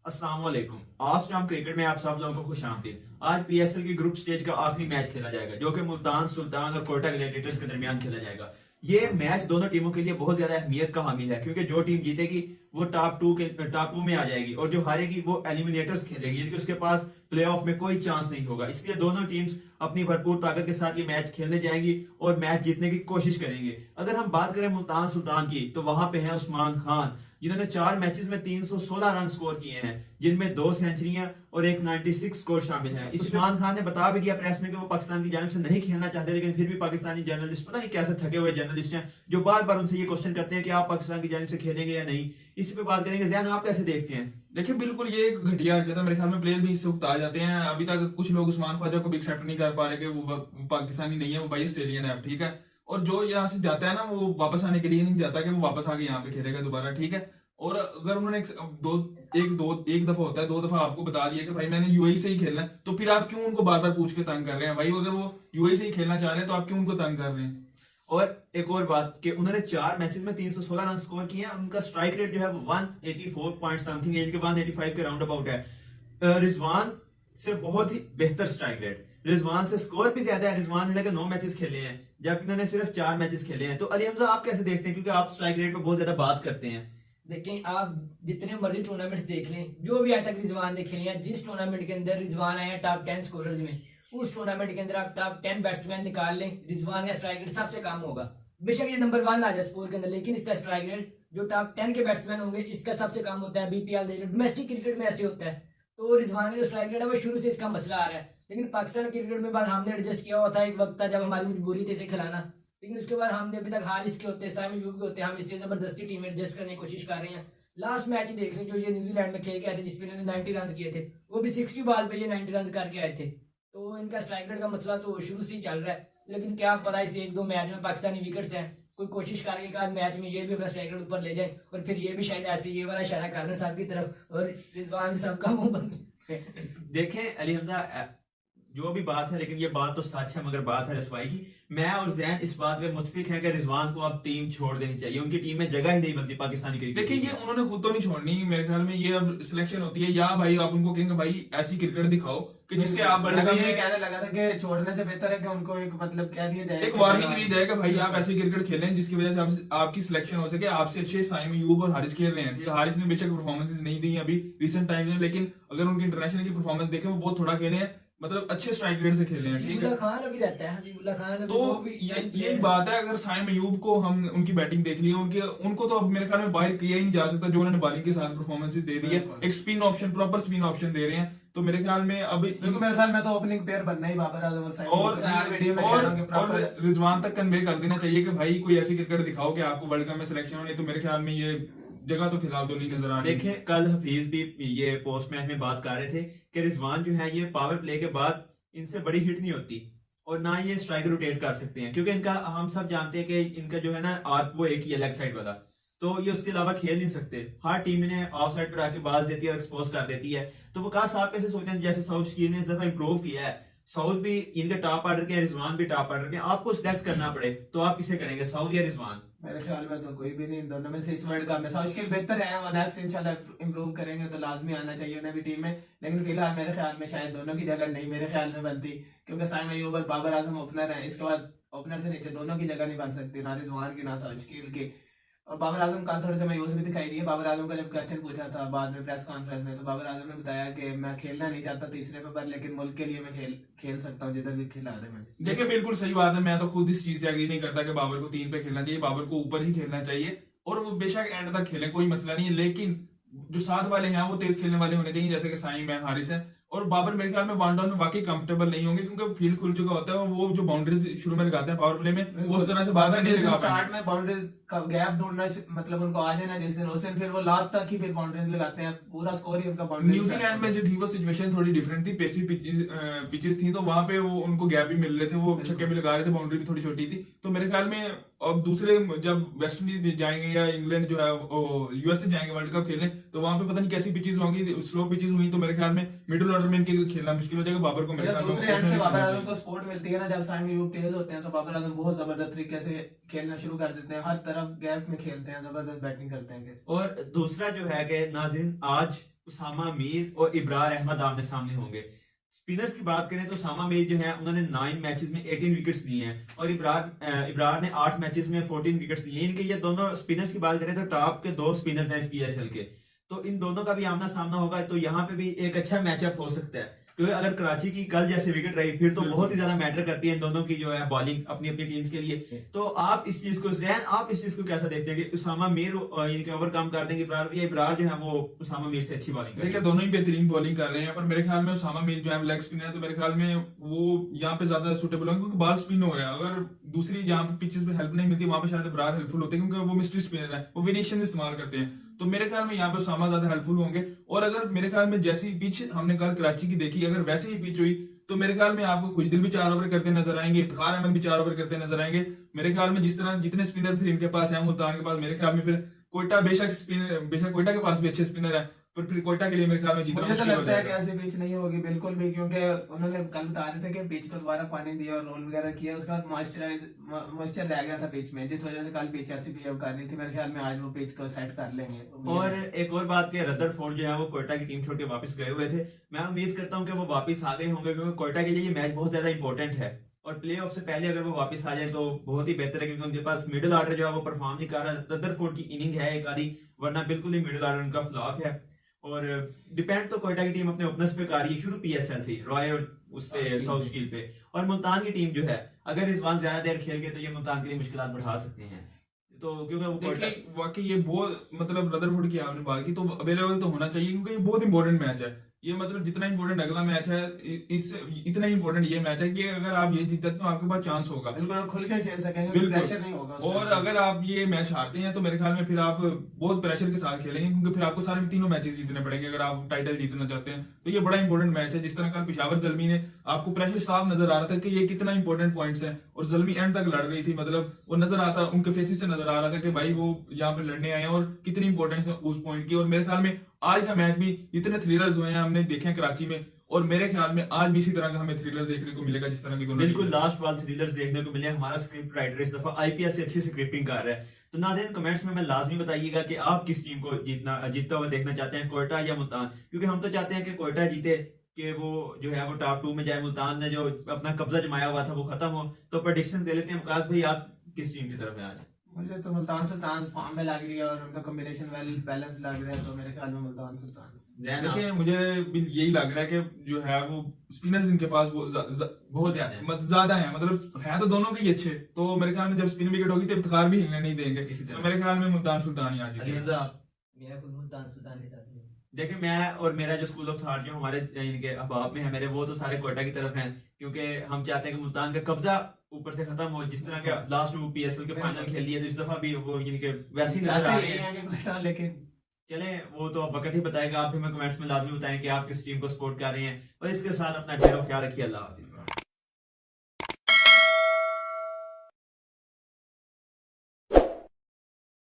अस्सलाम वालेकुम। आज शाम क्रिकेट में आप सब लोगों को खुश आमदीद। आज पीएसएल की ग्रुप स्टेज का आखिरी मैच खेला जाएगा जो कि मुल्तान सुल्तान और कोटा ग्लैडिएटर्स के दरमियान खेला जाएगा। ये मैच दोनों टीमों के लिए बहुत ज्यादा अहमियत का हामिल है क्योंकि जो टीम जीतेगी वो टॉप टू में आ जाएगी और जो हारेगी वो एलिमिनेटर्स खेलेगी, यानी कि उसके पास प्लेऑफ में कोई चांस नहीं होगा। इसलिए दोनों टीम्स अपनी भरपूर ताकत के साथ ये मैच खेलने जाएंगी और मैच जीतने की कोशिश करेंगे। अगर हम बात करें मुल्तान सुल्तान की तो वहां पे है उस्मान खान जिन्होंने 4 मैचेस में 316 रन स्कोर किए हैं, जिनमें 2 सेंचुरियां और एक 96 स्कोर शामिल है। उस्मान खान ने बता भी दिया प्रेस में कि वो पाकिस्तान की जानिब से नहीं खेलना चाहते, लेकिन फिर भी पाकिस्तानी जर्नलिस्ट पता नहीं कैसे थके हुए जर्नलिस्ट हैं जो बार बार उनसे ये क्वेश्चन करते हैं कि आप पाकिस्तान की जानिब से खेलेंगे या नहीं। इसी पे बात करेंगे। ज़ैन, आप कैसे देखते हैं? देखिए बिल्कुल ये एक घटिया हरकत है। मेरे ख्याल में प्लेयर भी इससे उकता जाते हैं। अभी तक कुछ लोग उस्मान ख्वाजा को भी एक्सेप्ट नहीं कर पा रहे कि वो पाकिस्तानी नहीं है, वो भाई ऑस्ट्रेलियन है। ठीक है, और जो यहाँ से जाता है ना वो वापस आने के लिए नहीं जाता कि वो वापस आके यहाँ पे खेलेगा दोबारा। ठीक है, और अगर उन्होंने एक दफा होता है, 2 दफा आपको बता दिया कि भाई मैंने यूएई से ही खेलना है, तो फिर आप क्यों उनको बार बार पूछ के तंग कर रहे हैं? भाई अगर वो यूएई से ही खेलना चाह रहे हैं तो आप क्यों उनको तंग कर रहे हैं? और एक और बात कि उन्होंने 4 मैचेस में 316 रन स्कोर किए हैं। उनका स्ट्राइक रेट जो है वो 184 पॉइंट समथिंग है, इनके 185 के राउंड अबाउट है। रिजवान से बहुत ही बेहतर स्ट्राइक रेट, रिजवान से स्कोर भी ज्यादा है। रिजवान ने 9 मैचेस खेले हैं जबकि इन्होंने सिर्फ 4 मैचेस खेले हैं। तो अली हमजा, आप कैसे देखते हैं, क्योंकि आप स्ट्राइक रेट पे बहुत ज्यादा बात करते हैं? देखें, आप जितने मर्जी टूर्नामेंट्स देख लें, जो भी आज तक रिजवान ने खेले हैं, जिस टूर्नामेंट के अंदर रिजवान आए हैं टॉप 10 स्कोरर्स में, उस टूर्नामेंट के अंदर आप टॉप 10 बैट्समैन निकाल लें, रिजवान का स्ट्राइक रेट सबसे कम होगा। बेशक ये नंबर 1 आ जाए स्कोर के अंदर, लेकिन इसका स्ट्राइक रेट जो टॉप 10 के बैट्समैन होंगे इसका सबसे कम होता है। बीपीएल डोमेस्टिक क्रिकेट में ऐसे होता है। तो रिजवान का जो स्ट्राइक रेट है वो शुरू से इसका मसला आ रहा है, लेकिन पाकिस्तान क्रिकेट में बाद हमने एडजस्ट किया हुआ था। एक वक्त था जब हमारी मजबूरी थी इसे खिलाना, लेकिन उसके बाद हमने अभी तक हारिस के होते, साइमन यूब के होते, हम इससे जबरदस्ती टीम एडजस्ट करने की कोशिश कर रहे हैं। लास्ट मैच ही देख लें जो ये न्यूजीलैंड में खेल के आए थे, जिसमें इन्होंने 90 रन किए थे, वो भी 60 बॉल पे ये 90 रन करके आए थे। तो इनका स्ट्राइक रेट का मसला तो शुरू से ही चल रहा है, लेकिन क्या पता इस 1-2 मैच में पाकिस्तानी विकेट्स हैं, कोई कोशिश करेंगे कि आज मैच में ये भी अपना स्ट्राइक रेट ऊपर ले जाए और फिर ये भी शायद ऐसे ये वाला इशारा कर रहे हैं साहब की तरफ और रिजवान भी सबका मुंह बंद। देखें अली हमजा, जो भी बात है, लेकिन ये बात तो सच है, मगर बात है रसवाई की। मैं और जैन इस बात पे मुत्फिक हैं कि रिजवान को अब टीम छोड़ देनी चाहिए। उनकी टीम में जगह ही नहीं बनती पाकिस्तानी क्रिकेट। देखिए ये उन्होंने खुद तो नहीं छोड़नी। मेरे ख्याल में ये अब सिलेक्शन होती है, या भाई आप उनको कहेंगे भाई ऐसी क्रिकेट दिखाओ कि जिससे आप वर्ल्ड कप ये में कहने लगा था कि छोड़ने से बेहतर है कि उनको एक मतलब कह दिया जाए, एक वार्निंग दी जाए कि भाई आप ऐसी क्रिकेट खेलें जिसकी वजह से आपकी सिलेक्शन हो सके। आपसे अच्छे साइम अयूब और हारिस खेल रहे हैं। ठीक है, हारिस ने बेशक परफॉर्मेंस नहीं दी अभी रिसेंट टाइम में, लेकिन अगर उनकी इंटरनेशनल की परफॉर्मेंस देखें वो बहुत थोड़ा खेले हैं, मतलब अच्छे स्ट्राइक रेट से खेले हैं। ठीक है, खान अभी रहता है, हसीबुल्लाह खान तो यही बात है। अगर साइम अयूब को हम उनकी बैटिंग देख ली, उनको तो अब मेरे ख्याल में बाहर किया ही नहीं जा सकता जो उन्होंने बॉलिंग के साथ परफॉर्मेंस दे दी है। एक spin option, proper spin option दे रहे हैं। तो मेरे ख्याल में अब मेरे ख्याल में तो ओपनिंग पेयर बनना ही बाबर आजम और साइम और रिजवान तक कन्वे कर देना चाहिए कि भाई कोई ऐसी क्रिकेट दिखाओ कि आपको वर्ल्ड कप में सिलेक्शन हो। नहीं तो मेरे ख्याल में ये जगह तो फिलहाल तो नहीं नजर आ रही। देखें, कल हफीज भी ये पोस्ट मैच में बात कर रहे थे कि रिजवान जो है ये पावर प्ले के बाद इनसे बड़ी हिट नहीं होती और ना ये स्ट्राइक रोटेट कर सकते हैं, क्योंकि इनका हम सब जानते हैं कि इनका जो है ना आर्क वो एक ही है, लेग साइड वाला। तो ये उसके अलावा खेल नहीं सकते। हर टीम इन्हें ऑफ साइड पर आके बाज देती है और एक्सपोज कर देती है। तो वो कहा साहब कैसे सोचते हैं, जैसे साउथ की ने इस दफा इंप्रूव किया है, साउथ भी इनके टॉप ऑर्डर के, रिजवान भी टॉप ऑर्डर के, आपको सिलेक्ट करना पड़े तो आप किसे करेंगे, साउथ या रिजवान? मेरे ख्याल में तो कोई भी नहीं इन दोनों में से इस वर्ल्ड कप में। साउथ बेहतर है, वो नेक्स्ट इंशाल्लाह इंप्रूव करेंगे तो लाजमी आना चाहिए उन्हें भी टीम में, लेकिन फिलहाल मेरे ख्याल में शायद दोनों की जगह नहीं मेरे ख्याल में बनती, क्योंकि साइम अयूब और बाबर आजम ओपनर है। इसके बाद ओपनर से नीचे दोनों की जगह नहीं बन सकती, ना रिजवान की ना साउथ की। और बाबर आजम का थोड़े से मायूस भी दिखाई दिए। बाबर आजम का जब क्वेश्चन पूछा था बाद में प्रेस कॉन्फ्रेंस में, तो बाबर आजम ने बताया कि मैं खेलना नहीं चाहता तीसरे पे, पर लेकिन मुल्क के लिए मैं खेल सकता हूँ, जिधर भी खिला दे मुझे। देखिए बिल्कुल सही बात है। मैं तो खुद इस चीज से एग्री नहीं करता कि बाबर को 3 पे खेलना चाहिए। बाबर को ऊपर ही खेलना चाहिए और वो बेशक एंड तक खेले, कोई मसला नहीं है, लेकिन जो साथ वाले हैं वो तेज खेलने वाले होने चाहिए, जैसे कि साइम है, हारिस है। और बाबर मेरे ख्याल में वन डाउन में वाकई कंफर्टेबल नहीं होंगे, क्योंकि फील्ड खुल चुका होता है और वो जो बाउंड्रीज शुरू में लगाते हैं पावर प्ले में, वो उस तरह से बाद में नहीं लगा पाएंगे। स्टार्ट में बाउंड्रीज का गैप ढूंढना, मतलब उनको आ जाना जिस दिन, उस दिन फिर वो लास्ट तक ही फिर बाउंड्रीज लगाते हैं, पूरा स्कोर ही उनका बाउंड्री। न्यूजीलैंड में जो थी वो सिचुएशन थोड़ी डिफरेंट थी, पेसी पिचेस थी, तो वहां पे वो उनको गैप भी मिल रहे थे, वो छक्के भी लगा रहे थे, बाउंड्री भी थोड़ी छोटी थी। तो मेरे ख्याल में अब दूसरे जब वेस्ट इंडीज जाएंगे या इंग्लैंड जो है यूएसए जाएंगे वर्ल्ड कप खेलने, तो वहां पे पता नहीं कैसी पिचेस होंगी, स्लो पिचेस हुई, तो मेरे ख्याल में मिडिल ऑर्डर में इनके खेलना मुश्किल हो जाएगा। बाबर को मेरे ख्याल में दूसरे एंड से बाबर आजम को सपोर्ट मिलती है ना, जब साइम अयूब तेज होते हैं तो बाबर आजम बहुत जबरदस्त तरीके से खेलना शुरू कर देते हैं, हर तरफ गैप में खेलते हैं, जबरदस्त बैटिंग करते हैं। और दूसरा जो है कि नाज़रीन, आज उसामा मीर और इब्रार अहमद आमने सामने होंगे। स्पिनर्स की बात करें तो उसामा मीर जो है उन्होंने 9 मैचेस में 18 विकेट्स लिए हैं और इब्रार ने 8 मैचेस में 14 विकेट्स लिए। इनके ये दोनों स्पिनर्स की बात करें तो टॉप के 2 स्पिनर्स हैं इस PSL के, तो इन दोनों का भी आमना सामना होगा, तो यहाँ पे भी एक अच्छा मैचअप हो सकता है, क्योंकि अगर कराची की कल जैसे विकेट रही फिर तो बहुत ही ज्यादा मैटर करती है इन दोनों की जो है बॉलिंग अपनी अपनी टीम्स के लिए। तो आप इस चीज को कैसा देखते हैं कि उसामा मीर इनके ओवरकम कर देंगे इब्रार जो है वो उसामा मीर से अच्छी बॉलिंग देखिए करेंगे? दोनों ही बेहतरीन बॉलिंग कर रहे हैं, पर मेरे ख्याल में उसामा मीर जो है लेग स्पिनर है, तो मेरे ख्याल में वो यहाँ पे ज्यादा सुटेबल होंगे क्योंकि बॉल स्पिन हो रहा है। अगर दूसरी जहाँ पे पिचेस पे हेल्प नहीं मिलती वहां पे शायद इब्रार हेल्पफुल होते हैं क्योंकि वो मिस्ट्री स्पिनर है, वो वेरिएशन इस्तेमाल करते हैं, तो मेरे ख्याल में यहाँ पे उसामा ज्यादा हेल्पफुल होंगे। और अगर मेरे ख्याल में जैसी पिच हमने कल कराची की देखी, अगर वैसे ही पिच हुई तो मेरे ख्याल में आपको खुशदिल भी 4 ओवर करते नजर आएंगे, इफ्तिखार अहमद भी 4 ओवर करते नजर आएंगे। मेरे ख्याल में जिस तरह जितने स्पिनर फिर इनके पास है मुल्तान के पास, मेरे ख्याल में फिर कोयटा बेशक कोयटा के पास भी अच्छे स्पिनर है, पर फिर कोयटा के लिए मेरे ख्याल में जीतना मुझे तो मुश्किल हो लगता है कि जाएगा। ऐसी पिच नहीं होगी बिल्कुल भी, क्योंकि उन्होंने कल बता रहे थे कि पिच को दोबारा पानी दिया और रोल वगैरह किया, उसके बाद मॉइस्चर रह गया था पिच में, जिस वजह से कल पिच ऐसी बिहेव कर रही थी। मेरे ख्याल में आज वो पिच को सेट कर लेंगे। और एक और बात कि रदरफोर्ड जो है वो कोयटा की टीम छोड़ के वापस गए हुए थे, मैं उम्मीद करता हूँ कि वो वापस आ गए होंगे क्योंकि कोयटा के लिए ये मैच बहुत ज्यादा इंपॉर्टेंट है और प्ले ऑफ से पहले अगर वो वापस आ जाए तो बहुत ही बेहतर है, क्योंकि उनके पास मिडिल ऑर्डर जो है वो परफॉर्म नहीं कर रहा। रदरफोर्ड की इनिंग है एक आधी, वरना बिल्कुल ही मिडिल ऑर्डर उनका फ्लॉप है। और डिपेंड तो कोयटा की टीम अपने ओपनर्स पे कर रही है शुरू PSL से, रॉय और उससे साउथ स्टील पे। और मुल्तान की टीम जो है अगर रिजवान ज्यादा देर खेल गए तो ये मुल्तान के लिए मुश्किलात बढ़ा सकते हैं, तो क्योंकि वो कोयटा देखिए वाकई ये बहुत मतलब रदरफोर्ड की आपने बात की तो अवेलेबल तो होना चाहिए क्योंकि ये बहुत इंपॉर्टेंट मैच है। ये मतलब जितना इंपॉर्टेंट अगला मैच है इस इतना इंपॉर्टेंट ये मैच है कि अगर आप ये जीतते हैं तो आपके पास चांस होगा, बिल्कुल खुल के खेल सकेंगे, बिल्कुल। प्रेशर नहीं होगा उसमें। और अगर आप ये मैच हारते हैं तो मेरे ख्याल में फिर आप बहुत प्रेशर के साथ खेलेंगे क्योंकि फिर आपको सारे तीनों मैचेस जीतने पड़ेंगे अगर आप टाइटल जीतना चाहते हैं। तो ये बड़ा इंपॉर्टेंट मैच है। जिस तरह कल पेशावर जल्मी ने आपको प्रेशर साफ नजर आ रहा था कि ये कितना इंपॉर्टेंट पॉइंट्स है और जल्मी एंड तक लड़ रही थी, मतलब वो नजर आता उनके फेसेस से नजर आ रहा था कि भाई वो यहाँ पे लड़ने आए हैं और कितनी इंपॉर्टेंस है उस पॉइंट की। और मेरे ख्याल में आज का मैच भी इतने थ्रिलर्स हुए हैं हमने देखे हैं कराची में, और मेरे ख्याल में आज भी इसी तरह का हमें थ्रिलर देखने को मिलेगा जिस तरह की दोनों बिल्कुल लास्ट बॉल थ्रिलर्स देखने को मिले। हमारा स्क्रिप्ट राइटर इस दफा IPL से अच्छी स्क्रिप्टिंग कर रहा है। तो नाज़रीन कमेंट्स में मैं लाजमी बताइएगा कि आप किस टीम को जीतता हुआ देखना चाहते हैं, कोयटा या मुल्तान, क्योंकि हम तो चाहते हैं कि कोयटा जीते, कि वो जो है वो टॉप 2 में जाए, मुल्तान ने जो अपना कब्जा जमाया हुआ था वो खत्म हो। तो प्रेडिक्शन दे लेते हैं। वकास भाई आप किस टीम की तरफ है आज? मुझे तो मुल्तान सुल्तान फॉर्म में लग रही है और उनका कॉम्बिनेशन वेल बैलेंस लग रहा है, तो मेरे ख्याल में मुल्तान सुल्तान। देखिए मुझे भी यही लग रहा है कि जो है वो स्पिनर्स इनके पास वो बहुत ज्यादा है, ज्यादा है, मतलब है तो दोनों के ही अच्छे। तो मेरे ख्याल में जब स्पिन विकेट होगी तो इफ्तिखार भी हिलने नहीं देंगे, इसी तरह। तो मेरे ख्याल में मुल्तान सुल्तान ही आज जीतेगा। मेरा खुद मुल्तान सुल्तान के साथ है। देखिए मैं और मेरा जो स्कूल ऑफ थॉट जो हमारे इनके अहबाब में है मेरे, वो तो सारे कोयटा की तरफ हैं, क्योंकि हम चाहते हैं कि मुल्तान का कब्जा ऊपर से खत्म हो। जिस तरह के लास्ट वो PSL के फाइनल खेल लिए तो इस दफा भी वो इनके वैसे ही नजर आ रहे हैं। लेकिन चले वो तो अब वक्त ही बताएगा। आप हमें कमेंट्स में लाजमी बताएं कि आप किस टीम को सपोर्ट कर रहे हैं, और इसके साथ अपना ढेरों ख्याल रखिए। अल्लाह हाफिज।